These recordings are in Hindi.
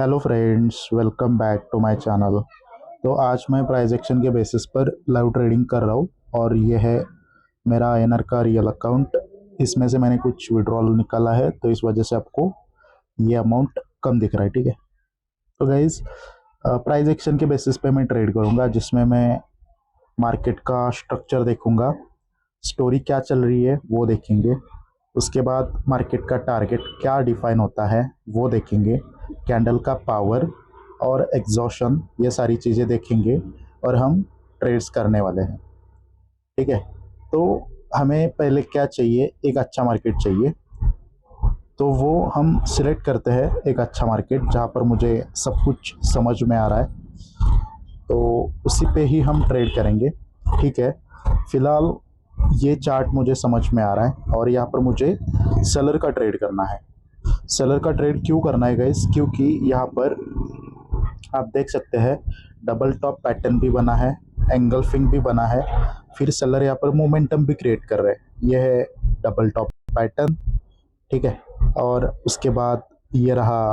Hello friends, welcome back to my channel. तो आज मैं प्राइस एक्शन के बेसिस पर लाइव ट्रेडिंग कर रहा हूँ और ये है मेरा आईएनआर का रियल अकाउंट। इसमें से मैंने कुछ विड्रॉल निकाला है तो इस वजह से आपको ये अमाउंट कम दिख रहा है। ठीक है, तो गाइज प्राइस एक्शन के बेसिस पे मैं ट्रेड करूँगा, जिसमें मैं मार्केट का स्ट्रक्चर देखूँगा, स्टोरी क्या चल रही है वो देखेंगे। उसके बाद मार्केट का टारगेट क्या डिफाइन होता है वो देखेंगे, कैंडल का पावर और एग्जॉशन, ये सारी चीज़ें देखेंगे और हम ट्रेड्स करने वाले हैं। ठीक है, तो हमें पहले क्या चाहिए, एक अच्छा मार्केट चाहिए। तो वो हम सिलेक्ट करते हैं एक अच्छा मार्केट जहाँ पर मुझे सब कुछ समझ में आ रहा है, तो उसी पे ही हम ट्रेड करेंगे। ठीक है, फिलहाल ये चार्ट मुझे समझ में आ रहा है और यहाँ पर मुझे सेलर का ट्रेड करना है। सेलर का ट्रेड क्यों करना है गाइस, क्योंकि यहाँ पर आप देख सकते हैं डबल टॉप पैटर्न भी बना है, एंगल्फिंग भी बना है, फिर सेलर यहाँ पर मोमेंटम भी क्रिएट कर रहे हैं। यह है डबल टॉप पैटर्न। ठीक है, और उसके बाद ये रहा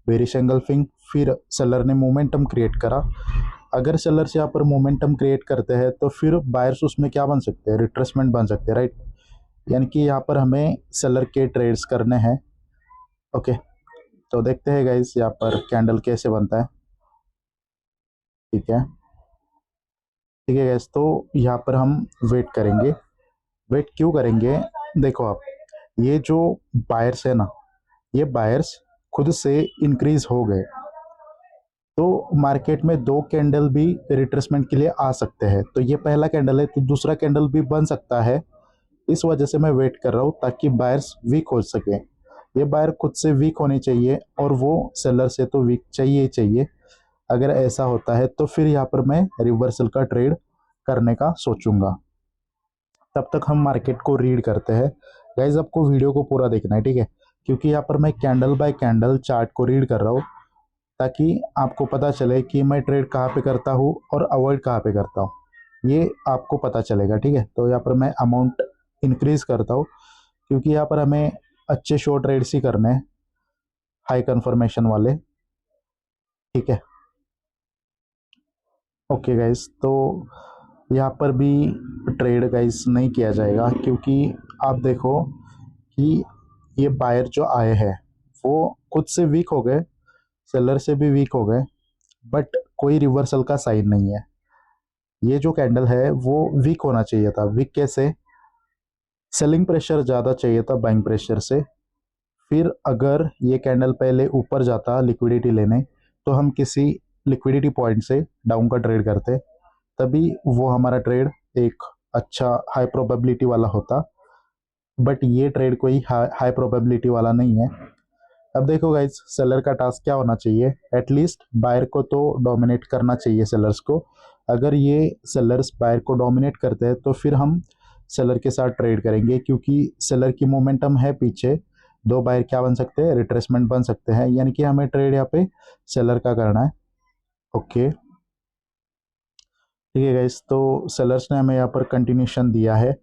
बेरिश एंगल्फिंग, फिर सेलर ने मोमेंटम क्रिएट करा। अगर सेलर्स यहाँ पर मोमेंटम क्रिएट करते हैं तो फिर बायर्स उसमें क्या बन सकते हैं, रिट्रेसमेंट बन सकते हैं, राइट। यानी कि यहाँ पर हमें सेलर के ट्रेड्स करने हैं। ओके, तो देखते हैं गाइस यहाँ पर कैंडल कैसे बनता है। ठीक है, ठीक है गाइस, तो यहाँ पर हम वेट करेंगे। वेट क्यों करेंगे, देखो आप, ये जो बायर्स है ना, ये बायर्स खुद से इंक्रीज हो गए, तो मार्केट में दो कैंडल भी रिट्रेसमेंट के लिए आ सकते हैं। तो ये पहला कैंडल है तो दूसरा कैंडल भी बन सकता है। इस वजह से मैं वेट कर रहा हूँ ताकि बायर्स वीक हो सके। ये बायर खुद से वीक होनी चाहिए और वो सेलर से तो वीक चाहिए ही चाहिए। अगर ऐसा होता है तो फिर यहाँ पर मैं रिवर्सल का ट्रेड करने का सोचूंगा। तब तक हम मार्केट को रीड करते हैं। गाइज आपको वीडियो को पूरा देखना है, ठीक है, क्योंकि यहाँ पर मैं कैंडल बाय कैंडल चार्ट को रीड कर रहा हूँ ताकि आपको पता चले कि मैं ट्रेड कहाँ पे करता हूँ और अवॉइड कहाँ पे करता हूँ, ये आपको पता चलेगा। ठीक है, तो यहाँ पर मैं अमाउंट इंक्रीज करता हूँ क्योंकि यहाँ पर हमें अच्छे शॉर्ट ट्रेड्स ही करने हैं, हाई कंफर्मेशन वाले। ठीक है, ओके गाइस, तो यहाँ पर भी ट्रेड गाइस नहीं किया जाएगा क्योंकि आप देखो कि ये बायर जो आए हैं वो खुद से वीक हो गए, सेलर से भी वीक हो गए, बट कोई रिवर्सल का साइन नहीं है। ये जो कैंडल है वो वीक होना चाहिए था। वीक कैसे, सेलिंग प्रेशर ज़्यादा चाहिए था बाइंग प्रेशर से। फिर अगर ये कैंडल पहले ऊपर जाता लिक्विडिटी लेने तो हम किसी लिक्विडिटी पॉइंट से डाउन का ट्रेड करते, तभी वो हमारा ट्रेड एक अच्छा हाई प्रोबेबिलिटी वाला होता। बट ये ट्रेड कोई हाई प्रोबेबिलिटी वाला नहीं है। अब देखो गाइज, सेलर का टास्क क्या होना चाहिए, एटलीस्ट बायर को तो डोमिनेट करना चाहिए सेलर्स को। अगर ये सेलर्स बायर को डोमिनेट करते हैं तो फिर हम सेलर के साथ ट्रेड करेंगे, क्योंकि सेलर की मोमेंटम है पीछे। दो बायर क्या बन सकते हैं, रिट्रेसमेंट बन सकते हैं, यानी कि हमें ट्रेड यहाँ पे सेलर का करना है। ओके, ठीक है गाइस, तो सेलर्स ने हमें यहाँ पर कंटिन्यूशन दिया है,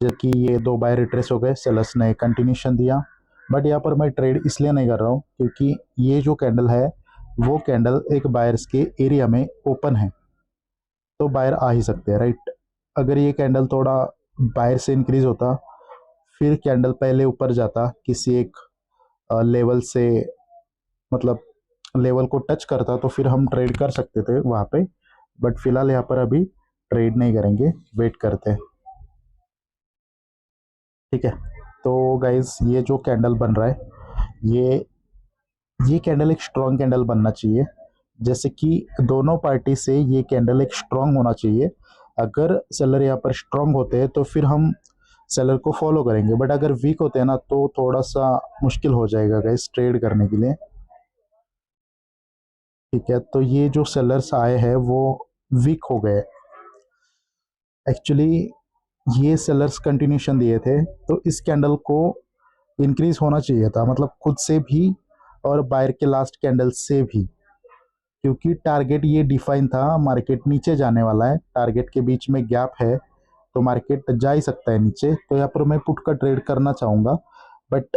जबकि ये दो बाय रिट्रेस हो गए, सेलर्स ने कंटिन्यूशन दिया। बट यहाँ पर मैं ट्रेड इसलिए नहीं कर रहा हूँ क्योंकि ये जो कैंडल है वो कैंडल एक बायर्स के एरिया में ओपन है, तो बायर आ ही सकते हैं, राइट। अगर ये कैंडल थोड़ा बायर से इंक्रीज होता, फिर कैंडल पहले ऊपर जाता किसी एक लेवल से, मतलब लेवल को टच करता, तो फिर हम ट्रेड कर सकते थे वहाँ पे। बट फिलहाल यहाँ पर अभी ट्रेड नहीं करेंगे, वेट करते हैं। ठीक है, तो गाइज ये जो कैंडल बन रहा है, ये कैंडल एक स्ट्रॉन्ग कैंडल बनना चाहिए, जैसे कि दोनों पार्टी से ये कैंडल एक स्ट्रॉन्ग होना चाहिए। अगर सेलर यहाँ पर स्ट्रॉन्ग होते हैं तो फिर हम सेलर को फॉलो करेंगे, बट अगर वीक होते हैं ना तो थोड़ा सा मुश्किल हो जाएगा गाइस ट्रेड करने के लिए। ठीक है, तो ये जो सेलर्स आए हैं वो वीक हो गए। एक्चुअली ये सेलर्स कंटिन्यूशन दिए थे तो इस कैंडल को इंक्रीज होना चाहिए था, मतलब खुद से भी और बायर के लास्ट कैंडल से भी, क्योंकि टारगेट ये डिफाइन था, मार्केट नीचे जाने वाला है, टारगेट के बीच में गैप है तो मार्केट जा ही सकता है नीचे। तो यहाँ पर मैं पुट का ट्रेड करना चाहूँगा, बट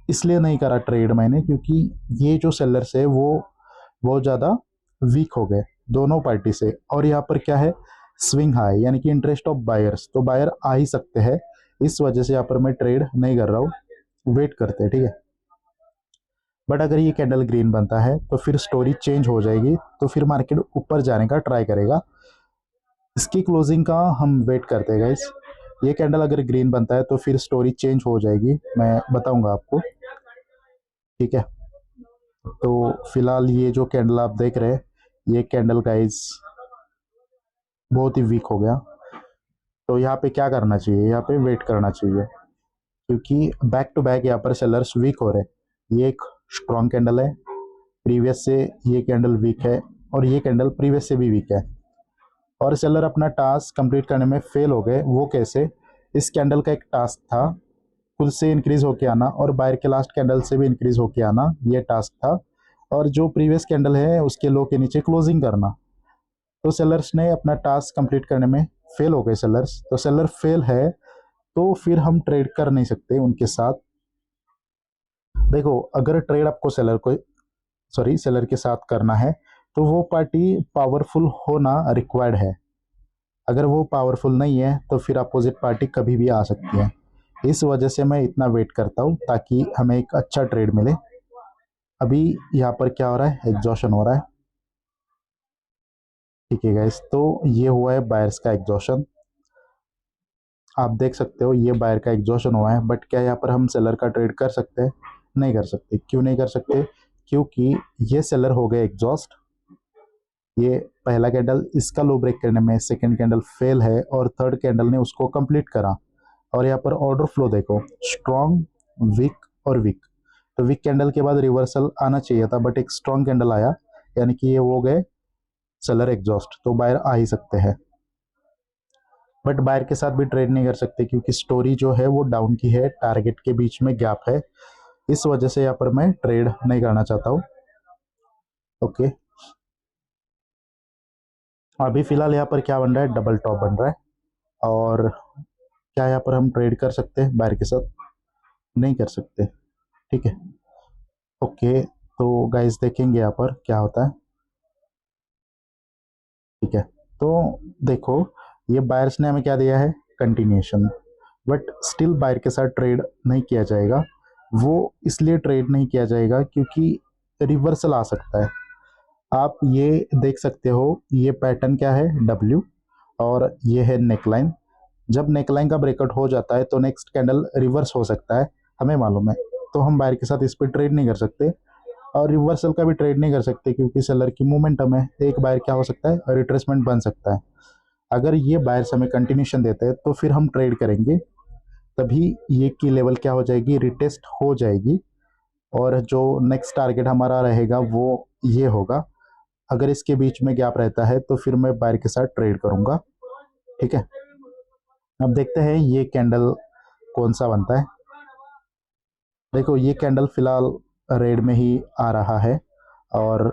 इसलिए नहीं करा ट्रेड मैंने क्योंकि ये जो सेलर्स है वो बहुत ज़्यादा वीक हो गए दोनों पार्टी से। और यहाँ पर क्या है, स्विंग हाई यानी कि इंटरेस्ट ऑफ बायर्स, तो बायर आ ही सकते हैं। इस वजह से यहाँ पर मैं ट्रेड नहीं कर रहा हूँ, वेट करते हैं, ठीक है। बट अगर ये कैंडल ग्रीन बनता है तो फिर स्टोरी चेंज हो जाएगी, तो फिर मार्केट ऊपर जाने का ट्राई करेगा। इसकी क्लोजिंग का हम वेट करते हैं गाइस। ये कैंडल अगर ग्रीन बनता है तो फिर स्टोरी चेंज हो जाएगी, मैं बताऊंगा आपको, ठीक है। तो फिलहाल ये जो कैंडल आप देख रहे हैं, ये कैंडल गाइस बहुत ही वीक हो गया। तो यहाँ पे क्या करना चाहिए, यहाँ पे वेट करना चाहिए क्योंकि बैक टू बैक यहाँ पर सेलर्स वीक हो रहे हैं। ये एक स्ट्रॉन्ग कैंडल है, प्रीवियस से ये कैंडल वीक है और ये कैंडल प्रीवियस से भी वीक है। और सेलर अपना टास्क कंप्लीट करने में फेल हो गए। वो कैसे, इस कैंडल का एक टास्क था खुद से इंक्रीज होके आना और बायर के लास्ट कैंडल से भी इंक्रीज होके आना, ये टास्क था। और जो प्रीवियस कैंडल है उसके लो के नीचे क्लोजिंग करना। तो सेलर्स ने अपना टास्क कंप्लीट करने में फेल हो गए सेलर्स। तो सेलर फेल है तो फिर हम ट्रेड कर नहीं सकते उनके साथ। देखो, अगर ट्रेड आपको सेलर के साथ करना है तो वो पार्टी पावरफुल होना रिक्वायर्ड है। अगर वो पावरफुल नहीं है तो फिर अपोजिट पार्टी कभी भी आ सकती है। इस वजह से मैं इतना वेट करता हूँ ताकि हमें एक अच्छा ट्रेड मिले। अभी यहाँ पर क्या हो रहा है, एग्जॉशन हो रहा है, ठीक है गाइस। तो ये हुआ है बायर्स का एग्जॉशन, आप देख सकते हो ये बायर का एग्जॉशन हुआ है। बट क्या यहाँ पर हम सेलर का ट्रेड कर सकते हैं? नहीं कर सकते। क्यों नहीं कर सकते? क्योंकि ये सेलर हो गए एग्जॉस्ट। ये पहला कैंडल इसका लो ब्रेक करने में सेकंड कैंडल फेल है और थर्ड कैंडल ने उसको कंप्लीट करा। और यहाँ पर ऑर्डर फ्लो देखो, स्ट्रॉन्ग, वीक और वीक। तो वीक कैंडल के बाद रिवर्सल आना चाहिए था बट एक स्ट्रॉन्ग कैंडल आया, यानी कि ये हो गए सेलर एग्जॉस्ट। तो बायर आ ही सकते हैं। बट बायर के साथ भी ट्रेड नहीं कर सकते क्योंकि स्टोरी जो है वो डाउन की है, टारगेट के बीच में गैप है। इस वजह से यहाँ पर मैं ट्रेड नहीं करना चाहता हूँ, ओके। अभी फिलहाल यहाँ पर क्या बन रहा है, डबल टॉप बन रहा है। और क्या यहाँ पर हम ट्रेड कर सकते हैं बायर के साथ? नहीं कर सकते, ठीक है, ओके। तो गाइस देखेंगे यहाँ पर क्या होता है, ठीक है। तो देखो, ये बायर्स ने हमें क्या दिया है, कंटिन्यूएशन। बट स्टिल बायर के साथ ट्रेड नहीं किया जाएगा। वो इसलिए ट्रेड नहीं किया जाएगा क्योंकि रिवर्सल आ सकता है। आप ये देख सकते हो, ये पैटर्न क्या है, डब्ल्यू, और ये है नेकलाइन। जब नेकलाइन का ब्रेकआउट हो जाता है तो नेक्स्ट कैंडल रिवर्स हो सकता है, हमें मालूम है। तो हम बायर के साथ इस पर ट्रेड नहीं कर सकते और रिवर्सल का भी ट्रेड नहीं कर सकते क्योंकि सेलर की मोमेंटम है। एक बायर क्या हो सकता है, रिट्रेसमेंट बन सकता है। अगर ये बायर्स हमें कंटिन्यूशन देते हैं तो फिर हम ट्रेड करेंगे, तभी ये की लेवल क्या हो जाएगी, रिटेस्ट हो जाएगी। और जो नेक्स्ट टारगेट हमारा रहेगा वो ये होगा। अगर इसके बीच में गैप रहता है तो फिर मैं बायर के साथ ट्रेड करूंगा, ठीक है। अब देखते हैं ये कैंडल कौन सा बनता है। देखो, ये कैंडल फिलहाल रेड में ही आ रहा है और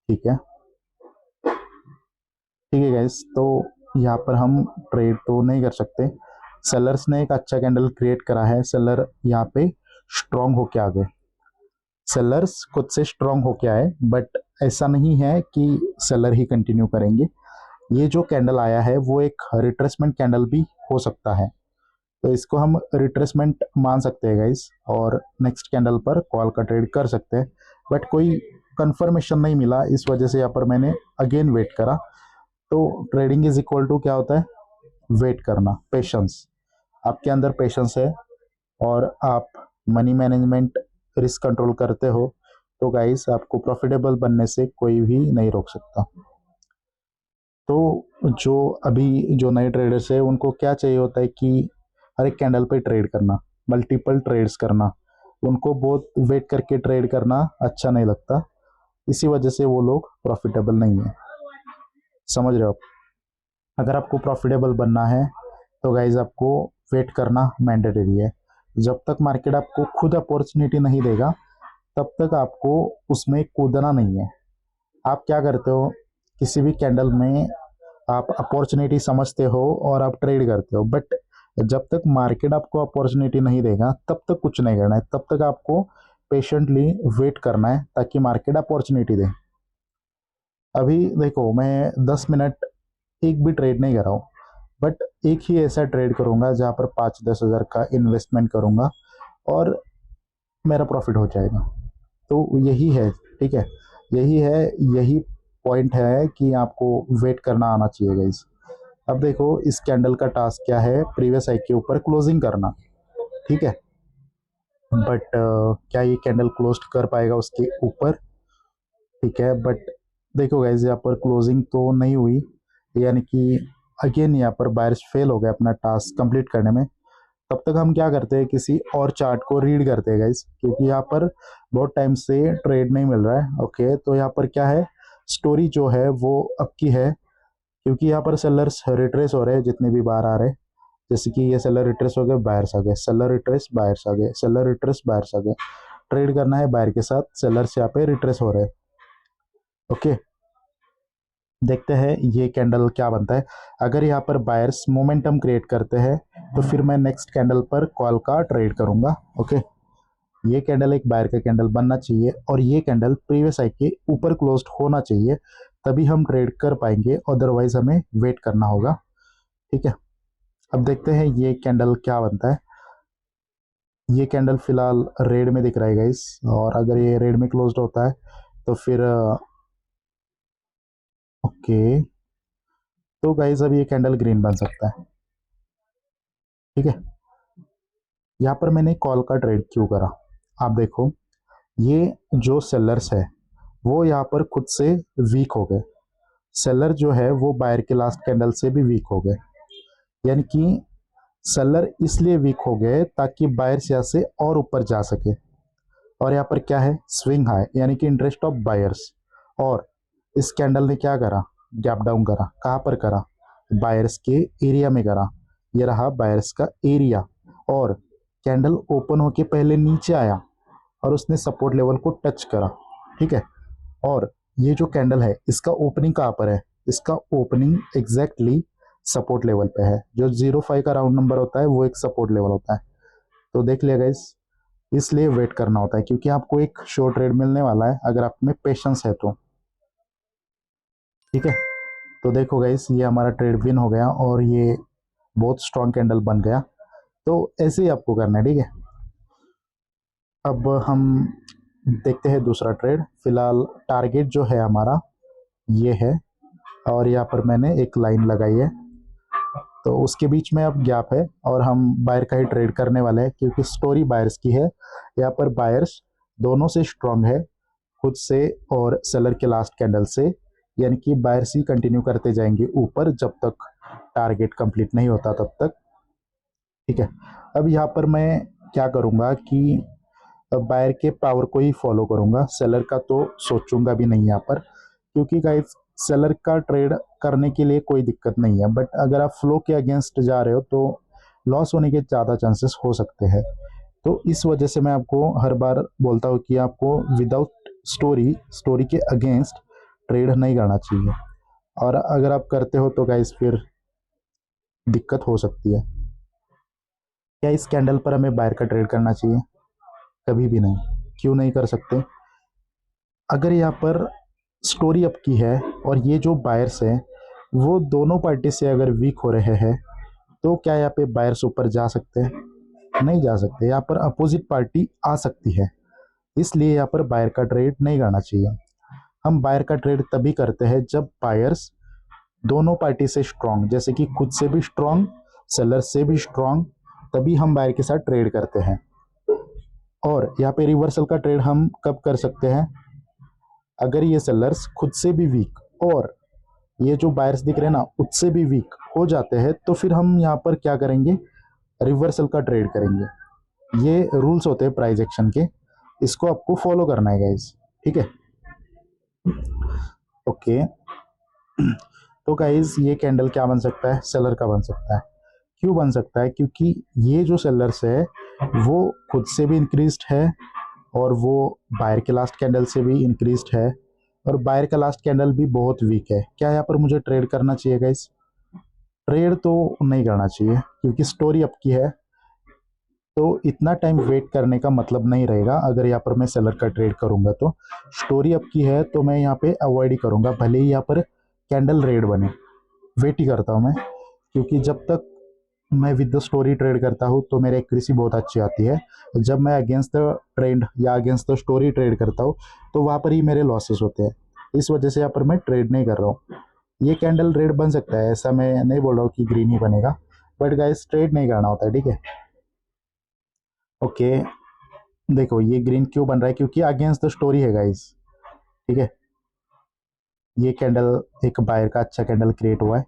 ठीक है, ठीक है गाइस। तो यहाँ पर हम ट्रेड तो नहीं कर सकते। सेलर्स ने एक अच्छा कैंडल क्रिएट करा है, सेलर यहाँ पे स्ट्रांग होके आ गए। सेलर्स खुद से स्ट्रांग होके आए बट ऐसा नहीं है कि सेलर ही कंटिन्यू करेंगे। ये जो कैंडल आया है वो एक रिट्रेसमेंट कैंडल भी हो सकता है, तो इसको हम रिट्रेसमेंट मान सकते हैं गाइस। और नेक्स्ट कैंडल पर कॉल का ट्रेड कर सकते हैं बट कोई कंफर्मेशन नहीं मिला, इस वजह से यहाँ पर मैंने अगेन वेट करा। तो ट्रेडिंग इज इक्वल टू क्या होता है, वेट करना, पेशेंस। आपके अंदर पेशेंस है और आप मनी मैनेजमेंट, रिस्क कंट्रोल करते हो तो गाइस आपको प्रॉफिटेबल बनने से कोई भी नहीं रोक सकता। तो जो अभी जो नए ट्रेडर्स है उनको क्या चाहिए होता है कि हर एक कैंडल पे ट्रेड करना, मल्टीपल ट्रेड्स करना। उनको बहुत वेट करके ट्रेड करना अच्छा नहीं लगता, इसी वजह से वो लोग प्रॉफिटेबल नहीं है, समझ रहे हो आप। अगर आपको प्रॉफिटेबल बनना है तो गाइज आपको वेट करना मैंडेटरी है। जब तक मार्केट आपको खुद अपॉर्चुनिटी नहीं देगा तब तक आपको उसमें कूदना नहीं है। आप क्या करते हो, किसी भी कैंडल में आप अपॉर्चुनिटी समझते हो और आप ट्रेड करते हो, बट जब तक मार्केट आपको अपॉर्चुनिटी नहीं देगा तब तक कुछ नहीं करना है, तब तक आपको पेशेंटली वेट करना है ताकि मार्केट अपॉर्चुनिटी दे। अभी देखो मैं 10 मिनट एक भी ट्रेड नहीं कर रहा हूँ, बट एक ही ऐसा ट्रेड करूँगा जहाँ पर 5-10 हज़ार का इन्वेस्टमेंट करूँगा और मेरा प्रॉफिट हो जाएगा। तो यही है, ठीक है, यही है, यही पॉइंट है कि आपको वेट करना आना चाहिए गाइस। अब देखो इस कैंडल का टास्क क्या है, प्रीवियस हाई के ऊपर क्लोजिंग करना, ठीक है, बट क्या ये कैंडल क्लोज कर पाएगा उसके ऊपर? ठीक है, बट देखो गाइस यहाँ पर क्लोजिंग तो नहीं हुई, यानी कि अगेन यहाँ पर बायर्स फेल हो गए अपना टास्क कंप्लीट करने में। तब तक हम क्या करते हैं, किसी और चार्ट को रीड करते हैं गाइस, क्योंकि यहाँ पर बहुत टाइम से ट्रेड नहीं मिल रहा है। ओके, तो यहाँ पर क्या है, स्टोरी जो है वो अब की है, क्योंकि यहाँ पर सेलर्स रिट्रेस हो रहे हैं जितने भी बाहर आ रहे हैं। जैसे कि ये सेलर रिट्रेस हो गए, बायर्स आ गए, सेलर रिट्रेस बायर्स आ गए, सेलर रिट्रेस बायर्स आ गए। ट्रेड करना है बायर के साथ, सेलर्स यहाँ पे रिट्रेस हो रहे हैं। ओके, देखते हैं ये कैंडल क्या बनता है। अगर यहाँ पर बायर्स मोमेंटम क्रिएट करते हैं तो फिर मैं नेक्स्ट कैंडल पर कॉल का ट्रेड करूंगा। ओके, ये कैंडल एक बायर का कैंडल बनना चाहिए और ये कैंडल प्रीवियस हाई के ऊपर क्लोज्ड होना चाहिए, तभी हम ट्रेड कर पाएंगे, अदरवाइज हमें वेट करना होगा। ठीक है, अब देखते हैं ये कैंडल क्या बनता है। ये कैंडल फिलहाल रेड में दिख रहा है गाइस, और अगर ये रेड में क्लोज्ड होता है तो फिर ओके, तो गाइस अब ये कैंडल ग्रीन बन सकता है। ठीक है, यहाँ पर मैंने कॉल का ट्रेड क्यों करा, आप देखो ये जो सेलर्स है वो यहाँ पर खुद से वीक हो गए। सेलर जो है वो बायर के लास्ट कैंडल से भी वीक हो गए, यानी कि सेलर इसलिए वीक हो गए ताकि बायर्स यहाँ से और ऊपर जा सके। और यहाँ पर क्या है, स्विंग हाई, यानी कि इंटरेस्ट ऑफ बायर्स। और इस कैंडल ने क्या करा, गैप डाउन करा। कहाँ पर करा, बायर्स के एरिया में करा। ये रहा बायर्स का एरिया, और कैंडल ओपन होके पहले नीचे आया और उसने सपोर्ट लेवल को टच करा। ठीक है, और ये जो कैंडल है इसका ओपनिंग कहाँ पर है, इसका ओपनिंग एग्जैक्टली सपोर्ट लेवल पे है। जो 0.5 का राउंड नंबर होता है वो एक सपोर्ट लेवल होता है। तो देख लिया गाइस, इसलिए वेट करना होता है, क्योंकि आपको एक शॉर्ट ट्रेड मिलने वाला है अगर आप में पेशेंस है तो। ठीक है, तो देखो गाइस ये हमारा ट्रेड विन हो गया और ये बहुत स्ट्रॉन्ग कैंडल बन गया। तो ऐसे ही आपको करना है। ठीक है, अब हम देखते हैं दूसरा ट्रेड। फिलहाल टारगेट जो है हमारा ये है, और यहाँ पर मैंने एक लाइन लगाई है, तो उसके बीच में अब गैप है और हम बायर का ही ट्रेड करने वाले हैं, क्योंकि स्टोरी बायर्स की है। यहाँ पर बायर्स दोनों से स्ट्रांग है, खुद से और सेलर के लास्ट कैंडल से, यानी कि बायर्स ही कंटिन्यू करते जाएंगे ऊपर जब तक टारगेट कंप्लीट नहीं होता तब तक। ठीक है, अब यहाँ पर मैं क्या करूँगा कि बायर के पावर को ही फॉलो करूँगा, सेलर का तो सोचूंगा भी नहीं यहाँ पर, क्योंकि गाइस सेलर का ट्रेड करने के लिए कोई दिक्कत नहीं है, बट अगर आप फ्लो के अगेंस्ट जा रहे हो तो लॉस होने के ज़्यादा चांसेस हो सकते हैं। तो इस वजह से मैं आपको हर बार बोलता हूँ कि आपको विदाउट स्टोरी के अगेंस्ट ट्रेड नहीं करना चाहिए, और अगर आप करते हो तो गाइस फिर दिक्कत हो सकती है। क्या इस कैंडल पर हमें बायर का ट्रेड करना चाहिए? कभी भी नहीं। क्यों नहीं कर सकते? अगर यहाँ पर स्टोरी अप की है और ये जो बायर्स हैं वो दोनों पार्टी से अगर वीक हो रहे हैं, तो क्या यहाँ पे बायर्स ऊपर जा सकते हैं? नहीं जा सकते। यहाँ पर अपोजिट पार्टी आ सकती है, इसलिए यहाँ पर बायर का ट्रेड नहीं करना चाहिए। हम बायर का ट्रेड तभी करते हैं जब बायर्स दोनों पार्टी से स्ट्रांग, जैसे कि खुद से भी स्ट्रांग, सेलर से भी स्ट्रांग, तभी हम बायर के साथ ट्रेड करते हैं। और यहाँ पे रिवर्सल का ट्रेड हम कब कर सकते हैं, अगर ये सेलर्स खुद से भी वीक और ये जो बायर्स दिख रहे हैं ना उससे भी वीक हो जाते हैं, तो फिर हम यहाँ पर क्या करेंगे, रिवर्सल का ट्रेड करेंगे। ये रूल्स होते हैं प्राइस एक्शन के, इसको आपको फॉलो करना है गाइस। ठीक है, ओके, तो गाइस ये कैंडल क्या बन सकता है, सेलर का बन सकता है। क्यों बन सकता है, क्योंकि ये जो सेलर्स है वो खुद से भी इंक्रीज्ड है और वो बायर के लास्ट कैंडल से भी इंक्रीज्ड है, और बायर का लास्ट कैंडल भी बहुत वीक है। क्या यहाँ पर मुझे ट्रेड करना चाहिए गाइस? ट्रेड तो नहीं करना चाहिए क्योंकि स्टोरी अप की है, तो इतना टाइम वेट करने का मतलब नहीं रहेगा। अगर यहाँ पर मैं सेलर का ट्रेड करूँगा तो स्टोरी अप की है, तो मैं यहाँ पे अवॉइड ही करूँगा, भले ही यहाँ पर कैंडल रेड बने, वेट ही करता हूँ मैं। क्योंकि जब तक मैं विद द स्टोरी ट्रेड करता हूँ तो मेरी एक्यूरेसी बहुत अच्छी आती है। जब मैं अगेंस्ट द ट्रेंड या अगेंस्ट द स्टोरी ट्रेड करता हूँ तो वहाँ पर ही मेरे लॉसेस होते हैं। इस वजह से यहाँ पर मैं ट्रेड नहीं कर रहा हूँ। ये कैंडल रेड बन सकता है, ऐसा मैं नहीं बोल रहा हूँ कि ग्रीन ही बनेगा, बट गाइस ट्रेड नहीं करना होता है, ठीक है। ओके, देखो ये ग्रीन क्यों बन रहा है, क्योंकि अगेंस्ट द स्टोरी है गाइस, ठीक है। ये कैंडल एक बायर का अच्छा कैंडल क्रिएट हुआ है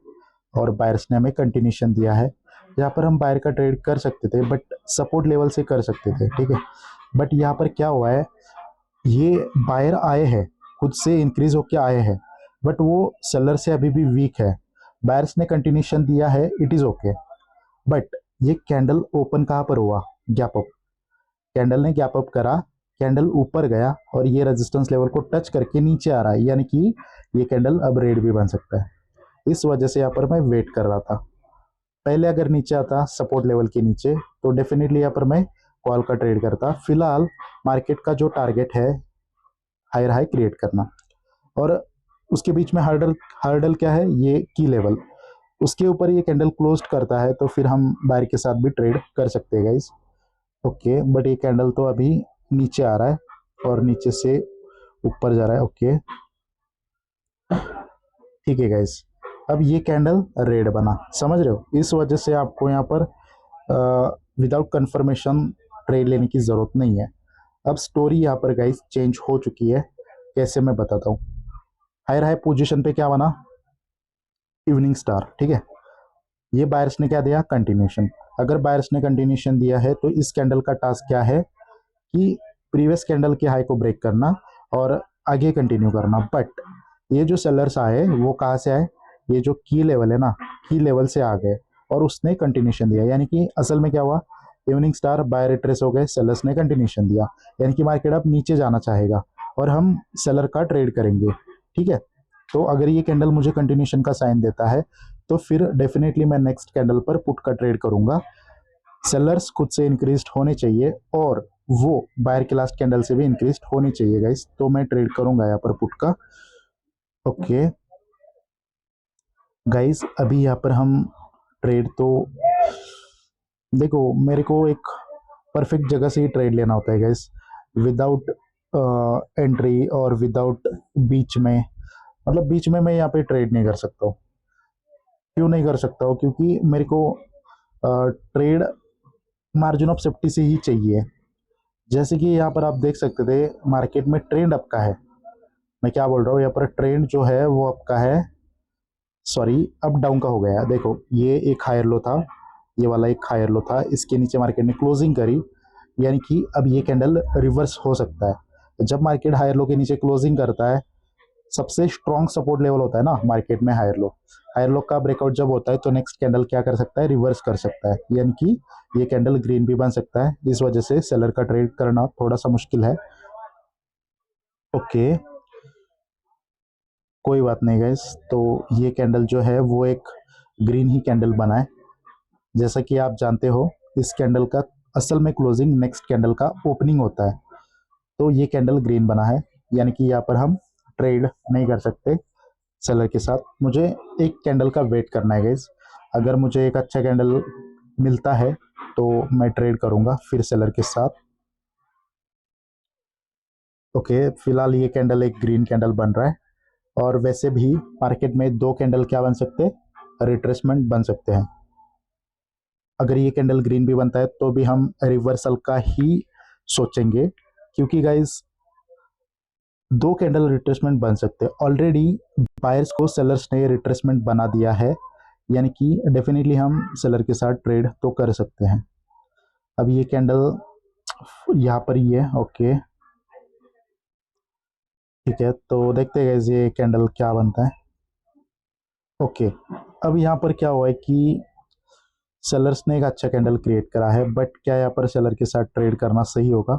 और बायर्स ने हमें कंटिन्यूशन दिया है। यहाँ पर हम बायर का ट्रेड कर सकते थे, बट सपोर्ट लेवल से कर सकते थे, ठीक है। बट यहाँ पर क्या हुआ है, ये बायर आए हैं, खुद से इंक्रीज होके आए हैं, बट वो सेलर से अभी भी वीक है। बायर्स ने कंटिन्यूशन दिया है, इट इज़ ओके, बट ये कैंडल ओपन कहाँ पर हुआ, गैप अप। कैंडल ने गैप अप करा, कैंडल ऊपर गया और ये रेजिस्टेंस लेवल को टच करके नीचे आ रहा है, यानी कि ये कैंडल अब रेड भी बन सकता है। इस वजह से यहाँ पर मैं वेट कर रहा था। पहले अगर नीचे आता सपोर्ट लेवल के नीचे तो डेफिनेटली यहाँ पर मैं कॉल का ट्रेड करता। फिलहाल मार्केट का जो टारगेट है हायर हाई क्रिएट करना, और उसके बीच में हर्डल हर्डल क्या है, ये की लेवल, उसके ऊपर ये कैंडल क्लोज करता है तो फिर हम बायर के साथ भी ट्रेड कर सकते हैं गाइस। ओके, बट ये कैंडल तो अभी नीचे आ रहा है और नीचे से ऊपर जा रहा है। ओके, ठीक है गाइस, अब ये कैंडल रेड बना, समझ रहे हो। इस वजह से आपको यहाँ पर विदाउट कंफर्मेशन ट्रेड लेने की ज़रूरत नहीं है। अब स्टोरी यहाँ पर गाइस चेंज हो चुकी है, कैसे मैं बताता हूँ। हायर हाई पोजीशन पे क्या बना, इवनिंग स्टार, ठीक है। ये बायर्स ने क्या दिया, कंटिन्यूशन। अगर बायर्स ने कंटिन्यूशन दिया है तो इस कैंडल का टास्क क्या है कि प्रीवियस कैंडल के हाई को ब्रेक करना और आगे कंटिन्यू करना। बट ये जो सेलर्स आए वो कहाँ से आए, ये जो की लेवल है ना, की लेवल से आ गए और उसने कंटिन्यूशन दिया, यानी कि असल में क्या हुआ, इवनिंग स्टार बाय रिट्रेस हो गए, सेलर्स ने कंटिन्यूशन दिया, यानी कि मार्केट अब नीचे जाना चाहेगा और हम सेलर का ट्रेड करेंगे, ठीक है। तो अगर ये कैंडल मुझे कंटिन्यूशन का साइन देता है तो फिर डेफिनेटली मैं नेक्स्ट कैंडल पर पुट का ट्रेड करूंगा। सेलर्स खुद से इंक्रीज होने चाहिए और वो बायर के लास्ट कैंडल से भी इंक्रीज होनी चाहिए गाइस, तो मैं ट्रेड करूंगा यहाँ पर पुट का। ओके गाइस, अभी यहाँ पर हम ट्रेड तो देखो, मेरे को एक परफेक्ट जगह से ही ट्रेड लेना होता है गाइस, विदाउट एंट्री और विदाउट बीच में, मतलब बीच में मैं यहाँ पे ट्रेड नहीं कर सकता हूँ। क्यों नहीं कर सकता हूँ, क्योंकि मेरे को ट्रेड मार्जिन ऑफ सेफ्टी से ही चाहिए। जैसे कि यहाँ पर आप देख सकते थे मार्केट में ट्रेंड अप का है, मैं क्या बोल रहा हूँ, यहाँ पर ट्रेंड जो है वो अप का है, सॉरी अप डाउन का हो गया। देखो ये एक हायर लो था, ये वाला एक हायर लो था, इसके नीचे मार्केट ने क्लोजिंग करी, यानी कि अब ये कैंडल रिवर्स हो सकता है। जब मार्केट हायर लो के नीचे क्लोजिंग करता है, सबसे स्ट्रॉन्ग सपोर्ट लेवल होता है ना मार्केट में हायर लो का ब्रेकआउट जब होता है तो नेक्स्ट कैंडल क्या कर सकता है, रिवर्स कर सकता है, यानी कि ये कैंडल ग्रीन भी बन सकता है। इस वजह से सेलर का ट्रेड करना थोड़ा सा मुश्किल है। ओके, कोई बात नहीं गाइस, तो ये कैंडल जो है वो एक ग्रीन ही कैंडल बना है। जैसा कि आप जानते हो इस कैंडल का असल में क्लोजिंग नेक्स्ट कैंडल का ओपनिंग होता है, तो ये कैंडल ग्रीन बना है, यानी कि यहाँ पर हम ट्रेड नहीं कर सकते सेलर के साथ। मुझे एक कैंडल का वेट करना है गाइस, अगर मुझे एक अच्छा कैंडल मिलता है तो मैं ट्रेड करूंगा फिर सेलर के साथ। ओके, फिलहाल ये कैंडल एक ग्रीन कैंडल बन रहा है, और वैसे भी मार्केट में दो कैंडल क्या बन सकते हैं, रिट्रेसमेंट बन सकते हैं। अगर ये कैंडल ग्रीन भी बनता है तो भी हम रिवर्सल का ही सोचेंगे, क्योंकि गाइस दो कैंडल रिट्रेसमेंट बन सकते हैं। ऑलरेडी बायर्स को सेलर्स ने रिट्रेसमेंट बना दिया है, यानी कि डेफिनेटली हम सेलर के साथ ट्रेड तो कर सकते हैं। अब ये कैंडल यहाँ पर ही है, ओके ठीक है, तो देखते हैं गाइस ये कैंडल क्या बनता है। ओके, अब यहाँ पर क्या हुआ है कि सेलर्स ने एक अच्छा कैंडल क्रिएट करा है, बट क्या यहाँ पर सेलर के साथ ट्रेड करना सही होगा,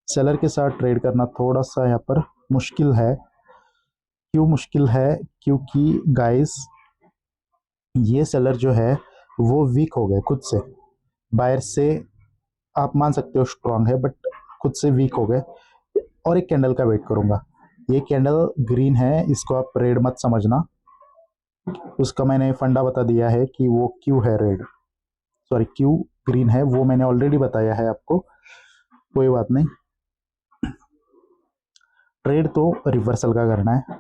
सेलर के साथ ट्रेड करना थोड़ा सा यहाँ पर मुश्किल है। क्यों मुश्किल है, क्योंकि गाइस ये सेलर जो है वो वीक हो गए खुद से, बायर से आप मान सकते हो स्ट्रांग है बट खुद से वीक हो गए। और एक कैंडल का वेट करूंगा। ये कैंडल ग्रीन है, इसको आप रेड मत समझना, उसका मैंने फंडा बता दिया है कि वो क्यों है रेड, सॉरी क्यों ग्रीन है, वो मैंने ऑलरेडी बताया है आपको, कोई बात नहीं। ट्रेड तो रिवर्सल का करना है।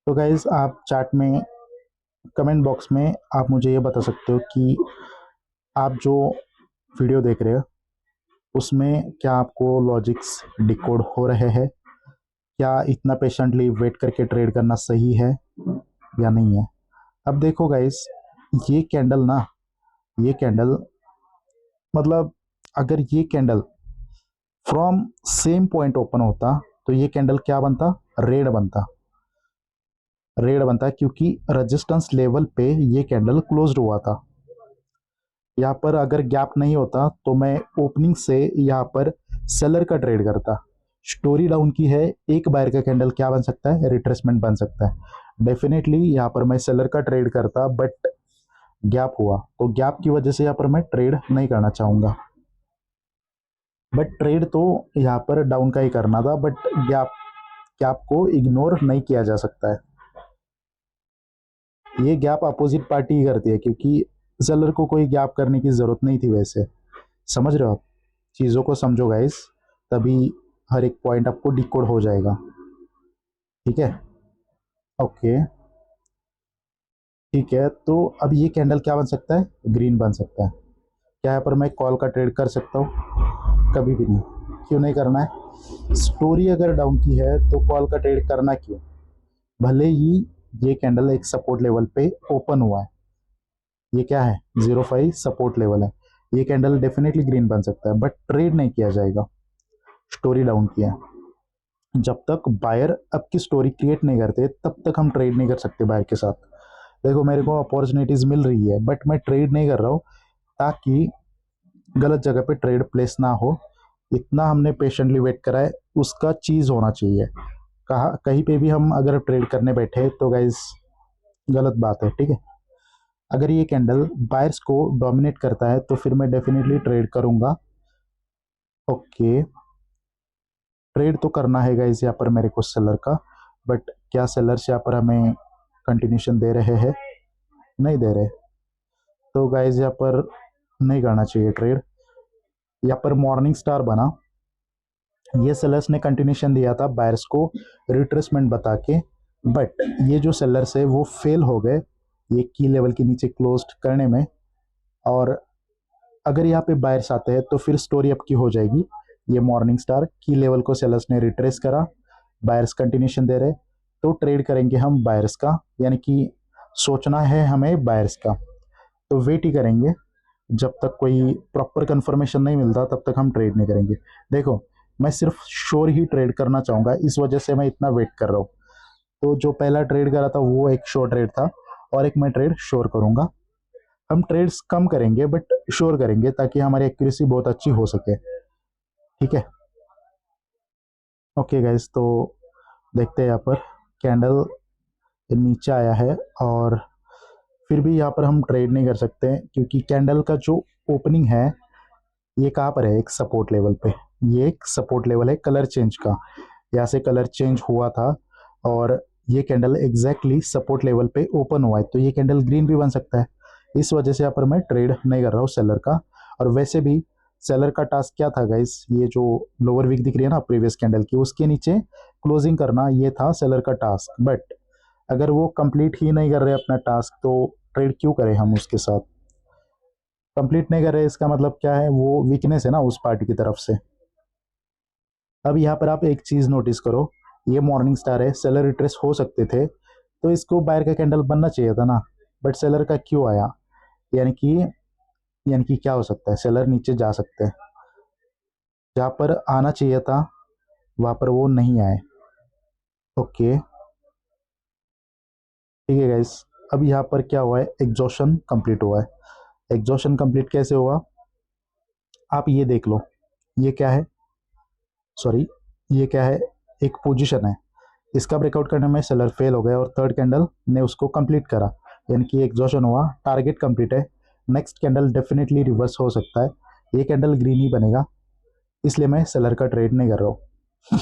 तो गाइज आप चार्ट में कमेंट बॉक्स में आप मुझे ये बता सकते हो कि आप जो वीडियो देख रहे हो उसमें क्या आपको लॉजिक्स डिकोड हो रहे हैं, क्या इतना पेशेंटली वेट करके ट्रेड करना सही है या नहीं है। अब देखो गाइस, ये कैंडल ना, ये कैंडल मतलब अगर ये candle from same point open होता तो ये कैंडल क्या बनता, रेड बनता, रेड बनता क्योंकि रेजिस्टेंस लेवल पे ये कैंडल क्लोज्ड हुआ था। यहाँ पर अगर गैप नहीं होता तो मैं ओपनिंग से यहाँ पर सेलर का ट्रेड करता। स्टोरी डाउन की है, एक बायर का कैंडल क्या बन सकता है, रिट्रेसमेंट बन सकता है। डेफिनेटली यहाँ पर मैं सेलर का ट्रेड करता बट गैप हुआ, तो गैप की वजह से यहाँ पर मैं ट्रेड नहीं करना चाहूँगा। बट ट्रेड तो यहाँ पर डाउन का ही करना था, बट गैप गैप को इग्नोर नहीं किया जा सकता है। ये गैप अपोजिट पार्टी ही करती है क्योंकि सेलर को कोई गैप करने की ज़रूरत नहीं थी वैसे। समझ रहे हो आप, चीज़ों को समझो गाइस, तभी हर एक पॉइंट आपको डिकोड हो जाएगा। ठीक है, ओके ठीक है। तो अब ये कैंडल क्या बन सकता है, ग्रीन बन सकता है। क्या यहाँ पर मैं कॉल का ट्रेड कर सकता हूँ, कभी भी नहीं। क्यों नहीं करना है, स्टोरी अगर डाउन की है तो कॉल का ट्रेड करना क्यों, भले ही ये कैंडल एक सपोर्ट लेवल पे ओपन हुआ है। ये क्या है, 0.5 सपोर्ट लेवल है, ये कैंडल डेफिनेटली ग्रीन बन सकता है बट ट्रेड नहीं किया जाएगा, स्टोरी डाउन किया। जब तक बायर आपकी स्टोरी क्रिएट नहीं करते तब तक हम ट्रेड नहीं कर सकते बायर के साथ। देखो मेरे को अपॉर्चुनिटीज़ मिल रही है बट मैं ट्रेड नहीं कर रहा हूँ ताकि गलत जगह पे ट्रेड प्लेस ना हो। इतना हमने पेशेंटली वेट करा है, उसका चीज़ होना चाहिए। कहा कहीं पे भी हम अगर ट्रेड करने बैठे तो गाइज गलत बात है, ठीक है। अगर ये कैंडल बायर्स को डोमिनेट करता है तो फिर मैं डेफिनेटली ट्रेड करूंगा। ओके, ट्रेड तो करना है गाइज यहाँ पर मेरे को सेलर का, बट क्या सेलर्स यहाँ पर हमें कंटिन्यूशन दे रहे हैं, नहीं दे रहे, तो गाइज यहाँ पर नहीं करना चाहिए ट्रेड। यहाँ पर मॉर्निंग स्टार बना, ये सेलर्स ने कंटिन्यूशन दिया था बायर्स को रिट्रेसमेंट बता के, बट ये जो सेलर्स है वो फेल हो गए ये की लेवल के नीचे क्लोज्ड करने में। और अगर यहाँ पे बायर्स आते हैं तो फिर स्टोरी अप की हो जाएगी। ये मॉर्निंग स्टार की लेवल को सेलर्स ने रिट्रेस करा, बायर्स कंटिन्यूशन दे रहे, तो ट्रेड करेंगे हम बायर्स का, यानी कि सोचना है हमें बायर्स का, तो वेट ही करेंगे। जब तक कोई प्रॉपर कंफर्मेशन नहीं मिलता तब तक हम ट्रेड नहीं करेंगे। देखो मैं सिर्फ श्योर ही ट्रेड करना चाहूँगा, इस वजह से मैं इतना वेट कर रहा हूँ। तो जो पहला ट्रेड करा था वो एक श्योर ट्रेड था और एक मैं ट्रेड श्योर करूँगा। हम ट्रेड्स कम करेंगे बट श्योर करेंगे ताकि हमारी एक्यूरेसी बहुत अच्छी हो सके, ठीक है। ओके गाइस, तो देखते हैं यहाँ पर कैंडल नीचे आया है और फिर भी यहाँ पर हम ट्रेड नहीं कर सकते क्योंकि कैंडल का जो ओपनिंग है ये कहाँ पर है, एक सपोर्ट लेवल पे। ये एक सपोर्ट लेवल है कलर चेंज का, यहाँ से कलर चेंज हुआ था और ये कैंडल एग्जैक्टली सपोर्ट लेवल पे ओपन हुआ है, तो ये कैंडल ग्रीन भी बन सकता है। इस वजह से यहाँ पर मैं ट्रेड नहीं कर रहा हूँ सेलर का। और वैसे भी सेलर का टास्क क्या था गाइस, ये जो लोअर वीक दिख रही है ना प्रीवियस कैंडल की, उसके नीचे क्लोजिंग करना, ये था सेलर का टास्क। बट अगर वो कंप्लीट ही नहीं कर रहे अपना टास्क तो ट्रेड क्यों करें हम उसके साथ, कंप्लीट नहीं कर रहे इसका मतलब क्या है, वो वीकनेस है ना उस पार्टी की तरफ से। अब यहाँ पर आप एक चीज़ नोटिस करो, ये मॉर्निंग स्टार है, सेलर रिट्रेस हो सकते थे तो इसको बायर का कैंडल बनना चाहिए था ना, बट सेलर का क्यों आया, यानी कि क्या हो सकता है, सेलर नीचे जा सकते हैं, जहाँ पर आना चाहिए था वहाँ पर वो नहीं आए। ओके ठीक है गाइस, अब यहाँ पर क्या हुआ है, एग्जॉशन कंप्लीट हुआ है। एग्जॉशन कंप्लीट कैसे हुआ, आप ये देख लो, ये क्या है, सॉरी ये क्या है, एक पोजीशन है, इसका ब्रेकआउट करने में सेलर फेल हो गया और थर्ड कैंडल ने उसको कंप्लीट करा। यानी कि एग्जॉशन हुआ, टारगेट कंप्लीट है, नेक्स्ट कैंडल डेफिनेटली रिवर्स हो सकता है, ये कैंडल ग्रीन ही बनेगा, इसलिए मैं सेलर का ट्रेड नहीं कर रहा हूँ।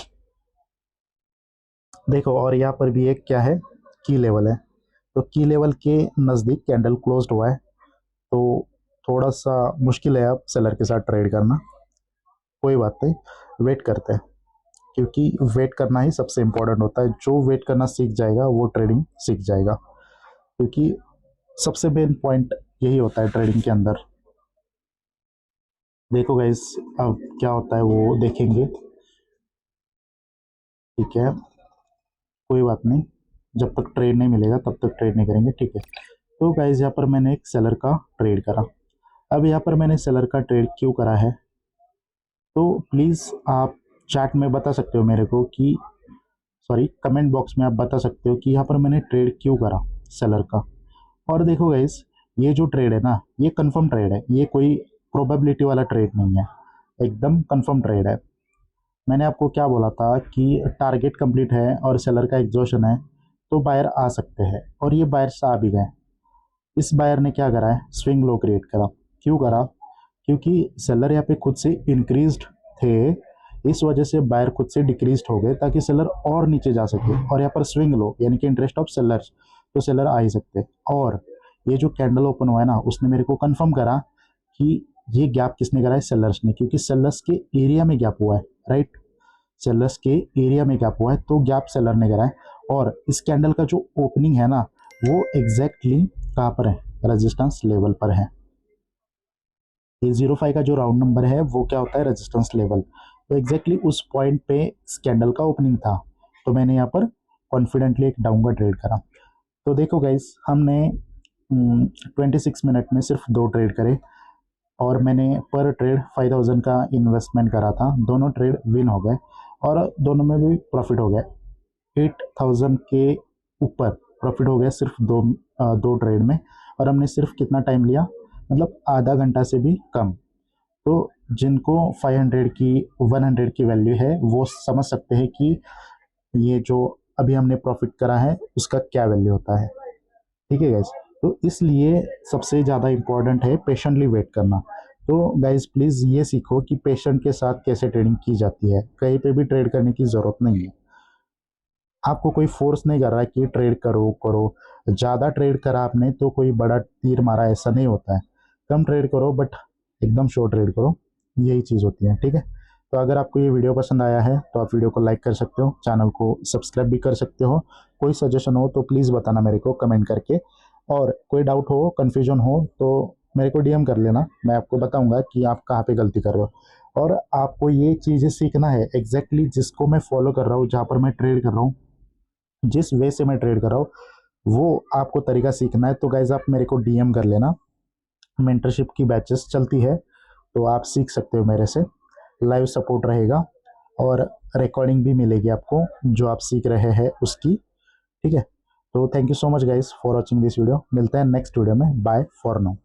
देखो, और यहाँ पर भी एक क्या है, की लेवल है, तो की लेवल के नज़दीक कैंडल क्लोज्ड हुआ है, तो थोड़ा सा मुश्किल है अब सेलर के साथ ट्रेड करना। कोई बात नहीं, वेट करते हैं, क्योंकि वेट करना ही सबसे इम्पोर्टेंट होता है। जो वेट करना सीख जाएगा वो ट्रेडिंग सीख जाएगा, क्योंकि सबसे मेन पॉइंट यही होता है ट्रेडिंग के अंदर। देखो गाइस, अब क्या होता है वो देखेंगे, ठीक है, कोई बात नहीं, जब तक ट्रेड नहीं मिलेगा तब तक ट्रेड नहीं करेंगे, ठीक है। तो गाइस, यहाँ पर मैंने एक सेलर का ट्रेड करा। अब यहाँ पर मैंने सेलर का ट्रेड क्यों करा है, तो प्लीज़ आप चैट में बता सकते हो मेरे को कि, सॉरी, कमेंट बॉक्स में आप बता सकते हो कि यहाँ पर मैंने ट्रेड क्यों करा सेलर का। और देखो गाइस, ये जो ट्रेड है ना, ये कंफर्म ट्रेड है, ये कोई प्रोबेबिलिटी वाला ट्रेड नहीं है, एकदम कंफर्म ट्रेड है। मैंने आपको क्या बोला था कि टारगेट कंप्लीट है और सेलर का एग्जॉशन है, तो बायर आ सकते हैं, और ये बायर्स आ भी गए। इस बायर ने क्या करा है, स्विंग लो क्रिएट करा। क्यों करा, क्योंकि सेलर यहाँ पे खुद से इंक्रीज्ड थे, इस वजह से बायर खुद से डिक्रीज्ड हो गए, ताकि सेलर और नीचे जा सके, और यहाँ पर स्विंग लो यानी कि इंटरेस्ट ऑफ सेलर्स, तो सेलर आ ही सकते। और ये जो कैंडल ओपन हुआ है ना, उसने मेरे को कंफर्म करा कि ये गैप किसने करा है, सेलर्स ने, क्योंकि सेलर्स के एरिया में गैप हुआ है, राइट, सेलर्स के एरिया में गैप हुआ है, तो गैप सेलर ने करा है। और इस कैंडल का जो ओपनिंग है ना, वो एग्जैक्टली कहाँ पर है, रेजिस्टेंस लेवल पर है। ये 05 का जो राउंड नंबर है वो क्या होता है, रेजिस्टेंस लेवल, तो एग्जैक्टली उस पॉइंट पे इस कैंडल का ओपनिंग था, तो मैंने यहाँ पर कॉन्फिडेंटली एक डाउन का ट्रेड करा। तो देखो गाइस, हमने 26 मिनट में सिर्फ 2 ट्रेड करे, और मैंने पर ट्रेड 5000 का इन्वेस्टमेंट करा था, दोनों ट्रेड विन हो गए, और दोनों में भी प्रॉफिट हो गया, 8000 के ऊपर प्रॉफिट हो गया सिर्फ दो ट्रेड में। और हमने सिर्फ कितना टाइम लिया, मतलब आधा घंटा से भी कम। तो जिनको 500 की 100 की वैल्यू है वो समझ सकते हैं कि ये जो अभी हमने प्रॉफिट करा है उसका क्या वैल्यू होता है, ठीक है गाइज। तो इसलिए सबसे ज़्यादा इम्पोर्टेंट है पेशेंटली वेट करना। तो गाइज प्लीज़ ये सीखो कि पेशेंट के साथ कैसे ट्रेडिंग की जाती है, कहीं पे भी ट्रेड करने की ज़रूरत नहीं है, आपको कोई फोर्स नहीं कर रहा है कि ट्रेड करो करो। ज़्यादा ट्रेड करा आपने तो कोई बड़ा तीर मारा, ऐसा नहीं होता है। कम ट्रेड करो बट एकदम शॉर्ट ट्रेड करो, यही चीज़ होती है, ठीक है। तो अगर आपको ये वीडियो पसंद आया है तो आप वीडियो को लाइक कर सकते हो, चैनल को सब्सक्राइब भी कर सकते हो। कोई सजेशन हो तो प्लीज़ बताना मेरे को कमेंट करके, और कोई डाउट हो, कन्फ्यूजन हो तो मेरे को डीएम कर लेना, मैं आपको बताऊंगा कि आप कहाँ पे गलती कर रहे हो। और आपको ये चीज़ें सीखना है एग्जैक्टली जिसको मैं फॉलो कर रहा हूँ, जहाँ पर मैं ट्रेड कर रहा हूँ, जिस वे से मैं ट्रेड कर रहा हूँ, वो आपको तरीका सीखना है। तो गाइज आप मेरे को डीएम कर लेना, मेंटरशिप की बैचेस चलती है, तो आप सीख सकते हो मेरे से, लाइव सपोर्ट रहेगा, और रिकॉर्डिंग भी मिलेगी आपको जो आप सीख रहे हैं उसकी, ठीक है। तो thank you so much guys for watching this video, मिलते हैं नेक्स्ट वीडियो में, बाय फॉर नाउ।